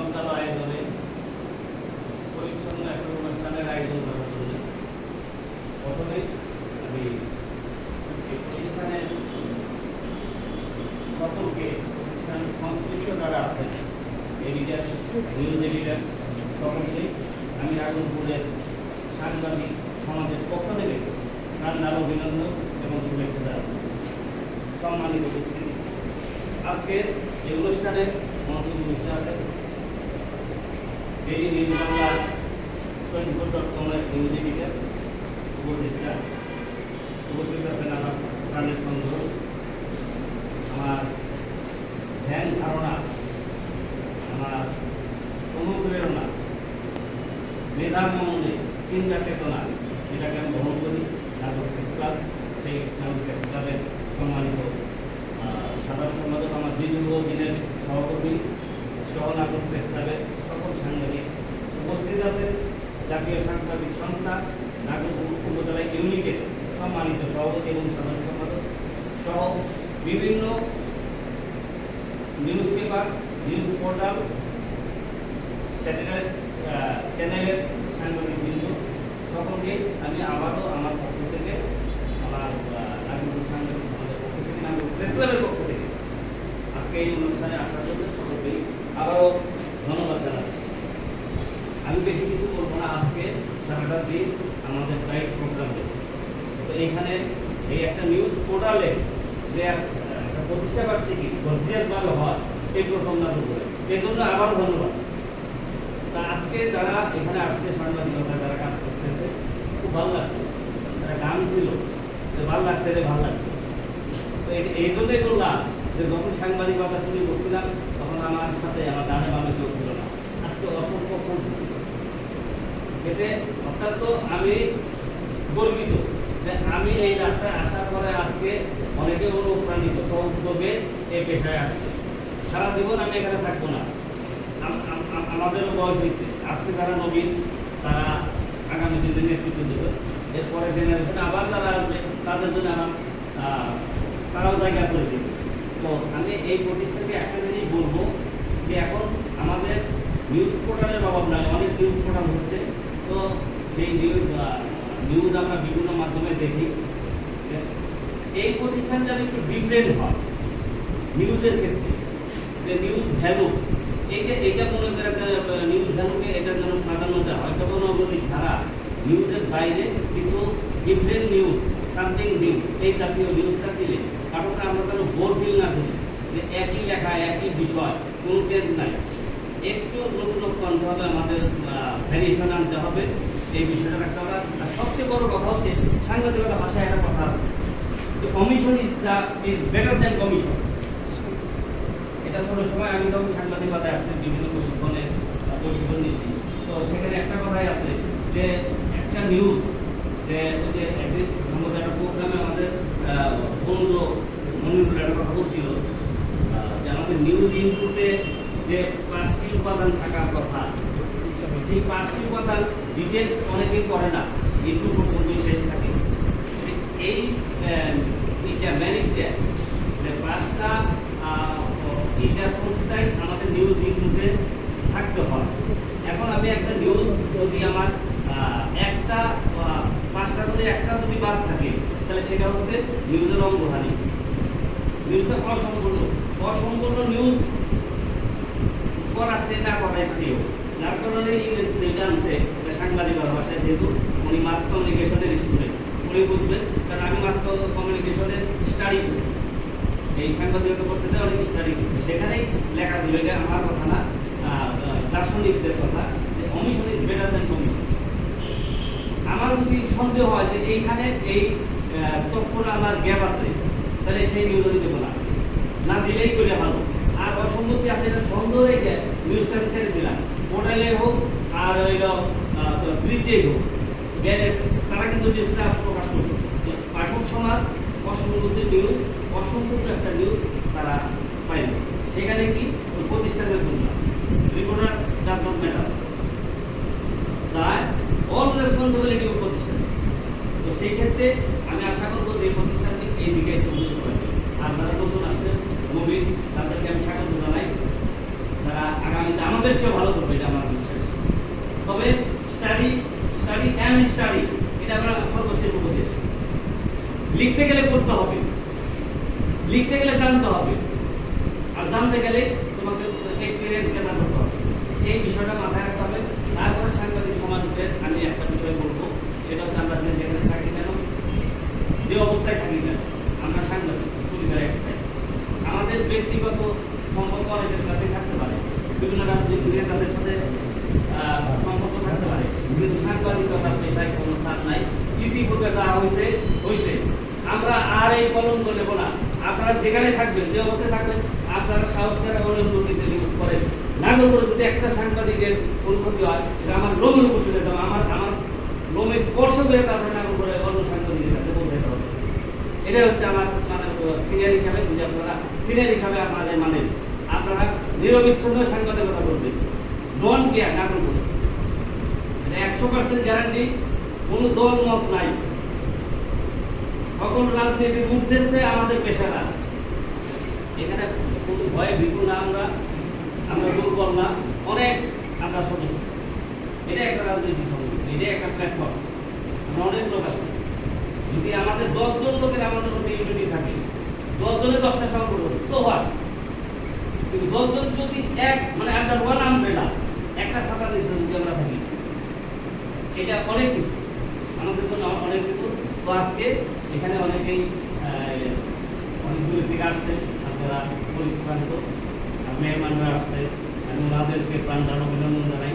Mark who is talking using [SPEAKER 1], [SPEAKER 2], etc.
[SPEAKER 1] জমকালো আয়োজনে পরিচ্ছন্ন একটা অনুষ্ঠানের আয়োজন করার জন্য প্রথমে আমি এই প্রতিষ্ঠানের সকলকে প্রতিষ্ঠান সংশ্লিষ্ট যারা আছেন এডিটার, নিউজ এডিটার সকলকে আমি রাঘবপুরের সাংবাদিক সমাজের পক্ষ থেকে প্রাণঢালা অভিনন্দন এবং শুভেচ্ছা জানাচ্ছি। সম্মানিত উপস্থিতি, আজকে এই অনুষ্ঠানে মঞ্চে উপস্থিত আছেন ডেইলি নিউজ বাংলা 24.com এর নিউজ এডিটর উপদেষ্টা, উপস্থিত আছেন আমার প্রাণের সংগ্রহ, আমার ধ্যান ধারণা, আমার অনুপ্রেরণা, মেধা মননে চিন্তা চেতনা, যেটাকে আমি গ্রহণ করি নাগরিক প্রেস ক্লাব, সেই নাগরিক প্রেস ক্লাবের সম্মানিত সাধারণ সম্পাদক, আমার দীর্ঘদিনের সহকর্মী সহ নাগরিক প্রেস ক্লাবের সকল সাংবাদিক উপস্থিত আছেন, জাতীয় সাংবাদিক সংস্থা নাগরিক উপজেলা ইউনিটের সম্মানিত সভাপতি এবং সাধারণ সম্পাদক সহ বিভিন্ন news paper, news portal, satellite চ্যানেলের সাংবাদিকবৃন্দ সকলকে আমি আবারও আমার পক্ষ থেকে, আমার নাগরিক সাংবাদিক সমাজের পক্ষ থেকে, নাগরিক প্রেস ক্লাবের পক্ষ থেকে আজকে এই অনুষ্ঠানে আসার জন্য সকলকেই আবারও ধন্যবাদ জানাচ্ছি। আমি বেশি কিছু বলবো না, আজকে সারাটা দিন আমাদের লাইভ প্রোগ্রাম রয়েছে। তো এইখানে এই একটা নিউজ পোর্টালে যে একটা প্রতিষ্ঠা বার্ষিকী গর্জিয়াসভাবে হয় এই প্রথম নাটক, এই জন্য আবারও ধন্যবাদ। তা আজকে যারা এখানে আসছে সাংবাদিকতা যারা কাজ করতেছে খুব ভালো লাগছে, একটা গান ছিল যে ভালো লাগছে রে ভালো লাগছে। তো এই জন্যই বললাম যে যখন সাংবাদিকতা শুরু করছিলাম তখন আমার সাথে আমার ডানে বামে কেউ ছিল না, আজকে অসংখ্য ফোন এতে। অর্থাৎ তো আমি গর্বিত যে আমি এই রাস্তায় আসার পরে আজকে অনেকে অনুপ্রাণিত সহযোগে এই পেশায় আসছে। সারা জীবন আমি এখানে থাকবো না, আমাদেরও বয়স হয়েছে, আজকে যারা নবীন তারা আগামী দিনে নেতৃত্ব দেবে, এরপরে জেনারেশনে আবার যারা আসবে তাদের জন্য আমার তারাও জায়গা করে দেবে। তো আমি এই প্রতিষ্ঠানকে একটা জিনিস বলবো যে এখন আমাদের নিউজ পোর্টালের অভাব নয়, অনেক নিউজ পোর্টাল হচ্ছে। তো সেই নিউজ আমরা বিভিন্ন মাধ্যমে দেখি, এই প্রতিষ্ঠান যেন একটু ডিফারেন্ট হয় নিউজের ক্ষেত্রে, যে নিউজ ভ্যালু এইটা মনে করে নিউজ ভ্যালুকে এটা যেন প্রাধান্য দেওয়া হয়। তখন অবধি ধারা নিউজের বাইরে কিছু ডিফারেন্ট নিউজ, সামথিং নিউ, এই জাতীয় নিউজটা দিলে পাঠকরা আমরা যেন বোর ফিল না করি যে একই লেখা একই বিষয়, কোনো চেঞ্জ নাই, একটু নতুনত্ব আনতে হবে, আমাদের ভ্যারিয়েশন আনতে হবে, এই বিষয়টা রাখতে হবে। আর সবচেয়ে বড় কথা হচ্ছে সাংবাদিকতা ভাষায় একটা কথা আছে যে commission is better than commission. এটা ছোট সময় আমি যখন সাংবাদিকতায় আসছি বিভিন্ন প্রশিক্ষণ নিচ্ছি, তো সেখানে একটা কথাই আছে যে একটা নিউজ, যে ওই যে একদিন সম্ভবত একটা প্রোগ্রামে আমাদের বন্ধু মনিরুল একটা কথা বলছিল যে আমাদের নিউজ ইনপুটে যে 5টি উপাদান থাকার কথা, সেই 5টি উপাদান ডিটেলস অনেকেই করে না, ইনপুট পর্যন্তই শেষ থাকে। এই ম্যানেজটা 5টা এটা সংস্থায় আমাদের নিউজ ইনপুটে থাকতে হয়। এখন আমি একটা নিউজ যদি আমার একটা 5টা করে একটা যদি বাদ থাকে তাহলে সেটা হচ্ছে নিউজের অঙ্গহানি, নিউজটা অসম্পূর্ণ নিউজ করাচ্ছে না করাই শ্রেয়। যার কারণে ইংরেজি যেটা আনছে সাংবাদিকতার ভাষায়, যেহেতু উনি মাস কমিউনিকেশনের স্টুডেন্ট, উনি বুঝবেন, কারণ আমি মাস কমিউনিকেশনের স্টাডি করছি, এই সাংবাদিকতা করতে চাই অনেক স্টাডি করছি, সেখানেই লেখা ছিল, এটা আমার কথা না, দার্শনিকদের কথা, যে commission is better than commission. আমার যদি সন্দেহ হয় যে এইখানে এই তথ্যটা আমার গ্যাপ আছে, তাহলে সেই নিউজ আমি দেবো না দিলেই করে ভালো। আর অসম্মতি আছে এটা সন্দেহ রেখে নিউজটা আমি ছেড়ে দিলাম, পোর্টালে হোক আর হইল প্রিন্টেই হোক, গেলে তারা কিন্তু নিউজটা প্রকাশ করবে। পাঠক সমাজ অসম্মতি নিউজ, অসম্পূর্ণ একটা নিউজ তারা পায় না, সেখানে কি প্রতিষ্ঠানের জন্য রিপোর্টার ডাজ নট ম্যাটার, তাই অল রেসপন্সিবিলিটি অফ প্রতিষ্ঠান। তো সেই ক্ষেত্রে আমি আশা করবো যে প্রতিষ্ঠানটি এই দিকে একটু বুঝতে পারবে। আর যারা নতুন আসছেন নবীন, তাদেরকে আমি স্বাগত জানাই, যারা আগামী আগামীতে আমাদের চেয়ে ভালো করবে, এটা আমার বিশ্বাস। তবে স্টাডি স্টাডি অ্যান্ড স্টাডি, এটা আমরা সর্বশেষ উপদেশ। লিখতে গেলে পড়তে হবে, লিখতে গেলে জানতে হবে, আর জানতে গেলে তোমাকে এক্সপিরিয়েন্স গেদার করতে হবে। এই বিষয়টা মাথায় রাখতে হবে। তারপরে সাংবাদিক সমাজের আমি একটা বিষয় বলবো, সেটা হচ্ছে আমরা যেখানে থাকি কেন, যে অবস্থায় থাকি কেন, আমরা সাংবাদিক পরিচয় একটাই। আমাদের ব্যক্তিগত সম্পর্ক অনেকের কাছে থাকতে পারে, বিভিন্ন রাজনৈতিক নেতাদের সাথে সম্পর্ক থাকতে পারে, কিন্তু সাংবাদিকতার পেশায় কোনো স্থান নাই। ইতিপূর্বে যা হয়েছে হয়েছে, আমরা আর এই কলঙ্ক নেব না। আপনারা যেখানে থাকবেন, যে অবস্থায় থাকবেন, আপনারা সাহস করে অনুমতিতে ইউজ করেন। নাগর করে যদি একটা সাংবাদিকের কোন ক্ষতি হয়, সেটা আমার লোমের উপর চলে যাবে, আমার লোমে স্পর্শ করে তারপরে নাগর করে অন্য সাংবাদিকের কাছে পৌঁছাতে হবে। এটা হচ্ছে আমার মানে সিনিয়র হিসাবে, যদি আপনারা সিনিয়র হিসাবে আপনাদের মানেন, আপনারা নিরবিচ্ছিন্ন সাংবাদিকতা করবেন, ডন কেয়ার নাগর করে। 100% গ্যারান্টি, কোনো দল মত নাই। সকল রাজনীতির উদ্দেশ্যে আমাদের পেশারা, এখানে কোনো ভয়ে ভীতু না, আমরা দুর্বল না, অনেক আমরা সদস্য। এটা একটা রাজনৈতিক সংগঠন, এটা একটা প্ল্যাটফর্ম, আমরা অনেক লোক আছে। যদি আমাদের 10 জন লোকের আমাদের মধ্যে ইউনিটি থাকে, 10 জনে 10টা সংগঠন, সো হোয়াট। কিন্তু 10 জন যদি এক মানে আন্ডার ওয়ান আমব্রেলা, একটা ছাতার নিচে যদি আমরা থাকি, এটা অনেক কিছু, আমাদের জন্য অনেক কিছু। তো আজকে এখানে অনেকেই অনেক দূরের থেকে আসছে, আপনারা পরিচিত মেহমানরা আসছে, আমি ওনাদেরকে প্রাণ অভিনন্দন জানাই।